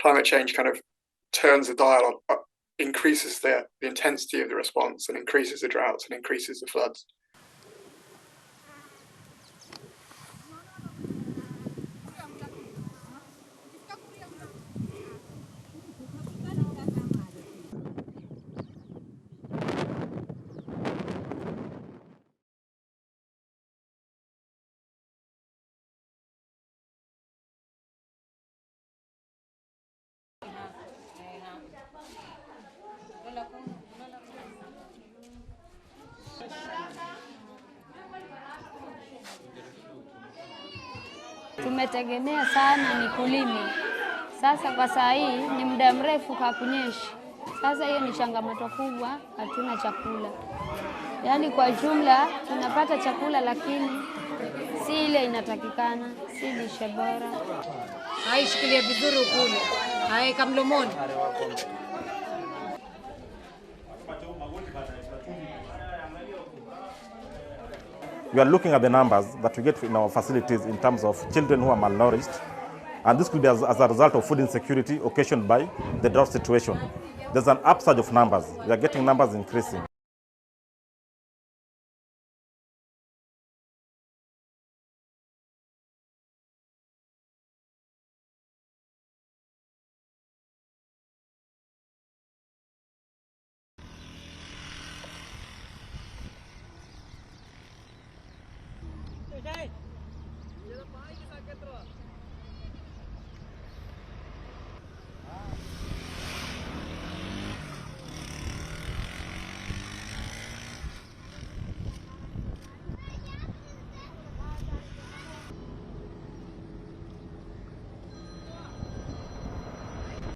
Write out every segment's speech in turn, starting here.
Climate change kind of turns the dial up, increases the intensity of the response and increases the droughts and increases the floods. Tumetegemea sana ni kulima. Sasa kwa saa hii ni muda mrefu hakunyeshi. Sasa hiyo ni changamoto kubwa, hatuna chakula. Yaani kwa jumla tunapata chakula lakini si ile inatakikana, si lishe bora. Haishikilia vizuri ukule. Haika mdomoni. We are looking at the numbers that we get in our facilities in terms of children who are malnourished, and this could be as a result of food insecurity occasioned by the drought situation. There's an upsurge of numbers. We are getting numbers increasing.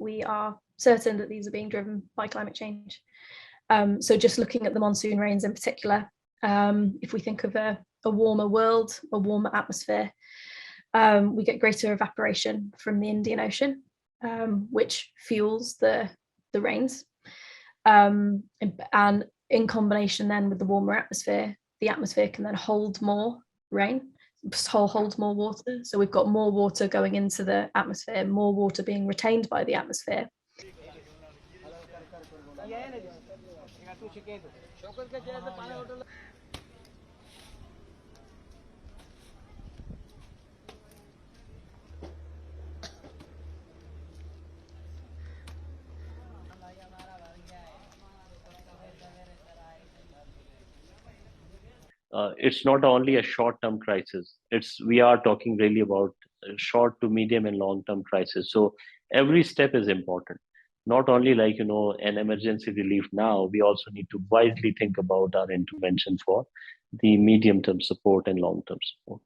We are certain that these are being driven by climate change. So just looking at the monsoon rains in particular, if we think of a warmer world, a warmer atmosphere, we get greater evaporation from the Indian Ocean, which fuels the rains. And in combination then with the warmer atmosphere, the atmosphere can then hold more rain, hold more water. So we've got more water going into the atmosphere, more water being retained by the atmosphere. It's not only a short-term crisis. We are talking really about short to medium and long-term crisis. So every step is important. Not only an emergency relief now, we also need to wisely think about our intervention for the medium-term support and long-term support.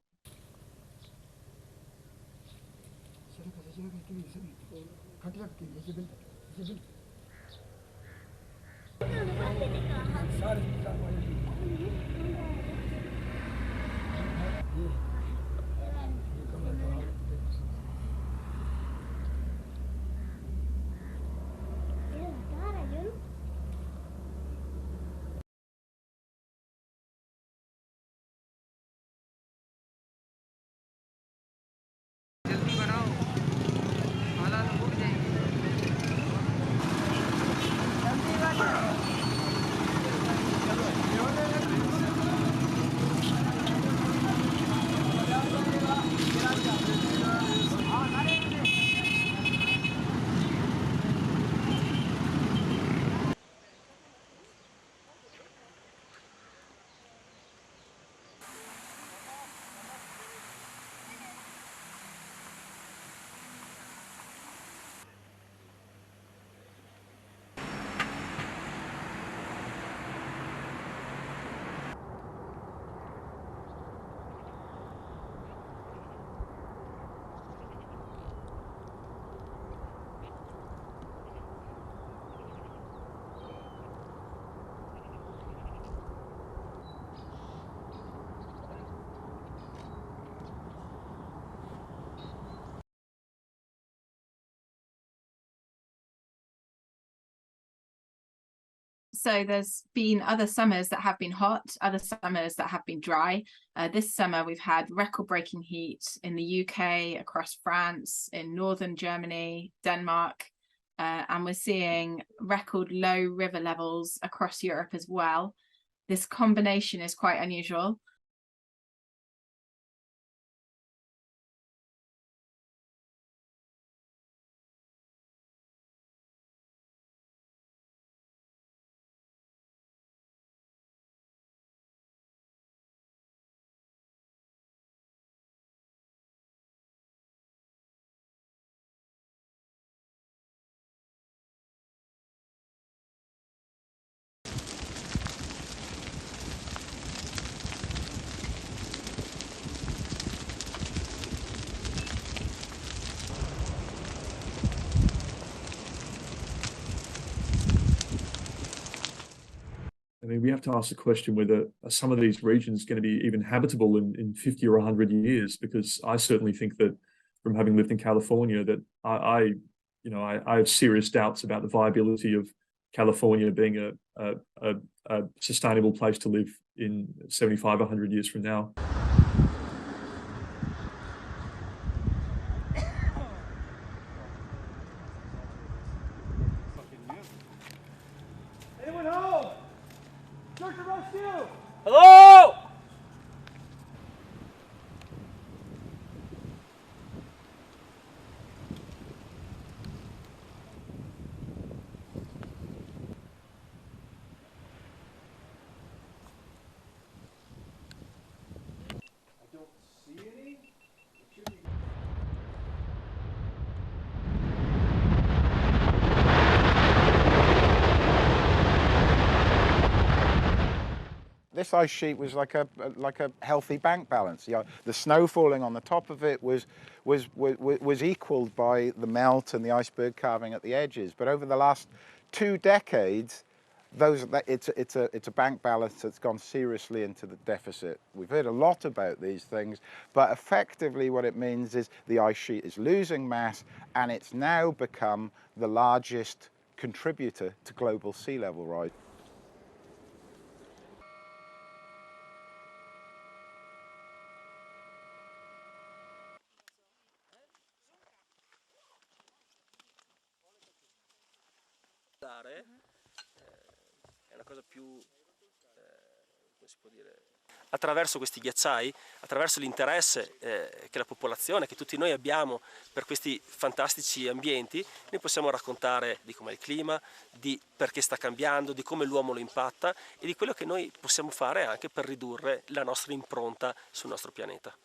So there's been other summers that have been hot, other summers that have been dry. This summer we've had record-breaking heat in the UK, across France, in northern Germany, Denmark, and we're seeing record low river levels across Europe as well. This combination is quite unusual. I mean, we have to ask the question whether some of these regions going to be even habitable in 50 or 100 years, because I certainly think that from having lived in California that I have serious doubts about the viability of California being a sustainable place to live in 75, 100 years from now. Anyone home? Search and rescue! Hello? I don't see any. This ice sheet was like a healthy bank balance. You know, the snow falling on the top of it was equaled by the melt and the iceberg carving at the edges. But over the last 2 decades, it's a bank balance that's gone seriously into the deficit. We've heard a lot about these things, but effectively what it means is the ice sheet is losing mass, and it's now become the largest contributor to global sea level rise. È una cosa più, come si può dire, attraverso questi ghiacciai, attraverso l'interesse che la popolazione, che tutti noi abbiamo per questi fantastici ambienti, noi possiamo raccontare di com'è il clima, di perché sta cambiando, di come l'uomo lo impatta e di quello che noi possiamo fare anche per ridurre la nostra impronta sul nostro pianeta.